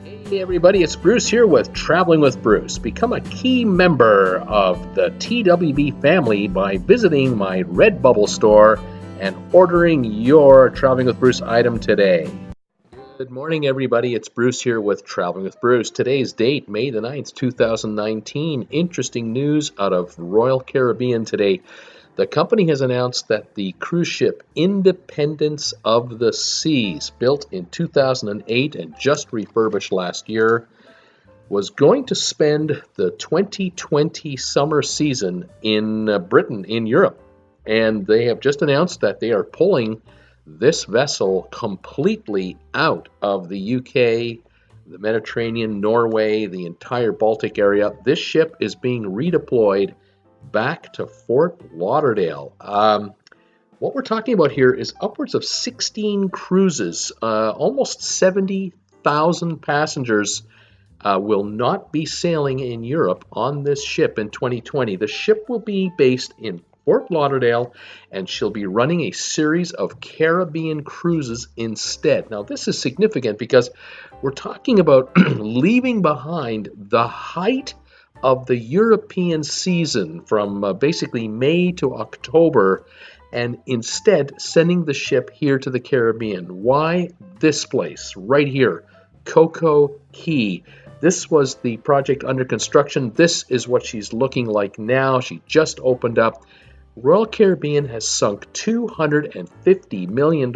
Hey everybody, it's Bruce here with Traveling with Bruce. Become a key member of the TWB family by visiting my Redbubble store and ordering your Traveling with Bruce item today. Good morning everybody, it's Bruce here with Traveling with Bruce. Today's date, May the 9th, 2019. Interesting news out of Royal Caribbean today. The company has announced that the cruise ship Independence of the Seas, built in 2008 and just refurbished last year, was going to spend the 2020 summer season in Britain, in Europe. And they have just announced that they are pulling this vessel completely out of the UK, the Mediterranean, Norway, the entire Baltic area. This ship is being redeployed back to Fort Lauderdale. What we're talking about here is upwards of 16 cruises, almost 70,000 passengers will not be sailing in Europe on this ship in 2020. The ship will be based in Fort Lauderdale, and she'll be running a series of Caribbean cruises instead. Now, this is significant because we're talking about leaving behind the height of the European season from basically May to October, and instead sending the ship here to the Caribbean. Why this place right here, Coco Cay? This was the project under construction. This is what she's looking like now. She just opened up. Royal Caribbean has sunk $250 million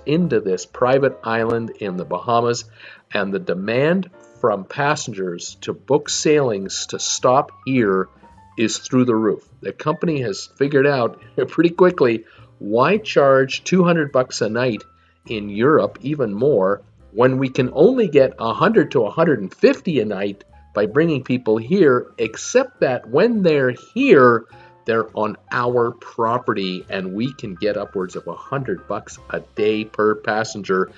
into this private island in the Bahamas, and the demand from passengers to book sailings to stop here is through the roof. The company has figured out pretty quickly, why charge $200 a night in Europe, even more, when we can only get $100 to $150 a night by bringing people here, except that when they're here, they're on our property, and we can get upwards of $100 a day per passenger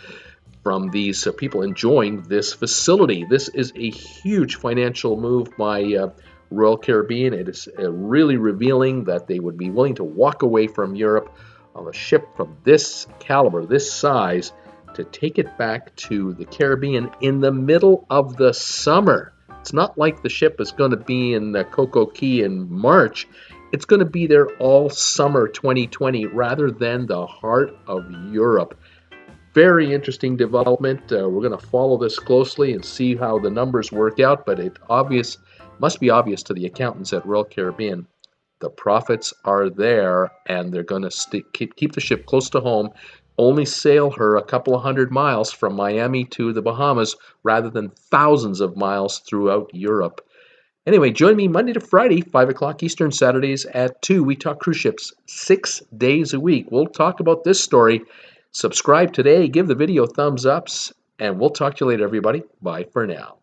from these people enjoying this facility. This is a huge financial move by Royal Caribbean. It is really revealing that they would be willing to walk away from Europe on a ship from this caliber, this size, to take it back to the Caribbean in the middle of the summer. It's not like the ship is going to be in the Coco Cay in March. It's going to be there all summer 2020 rather than the heart of Europe. Very interesting development. We're going to follow this closely and see how the numbers work out, but it must be obvious to the accountants at Royal Caribbean. The profits are there, and they're going to keep the ship close to home, only sail her a couple of hundred miles from Miami to the Bahamas rather than thousands of miles throughout Europe. Anyway, join me Monday to Friday, 5 o'clock Eastern, Saturdays at 2. We talk cruise ships 6 days a week. We'll talk about this story. Subscribe today, give the video thumbs ups, and we'll talk to you later, everybody. Bye for now.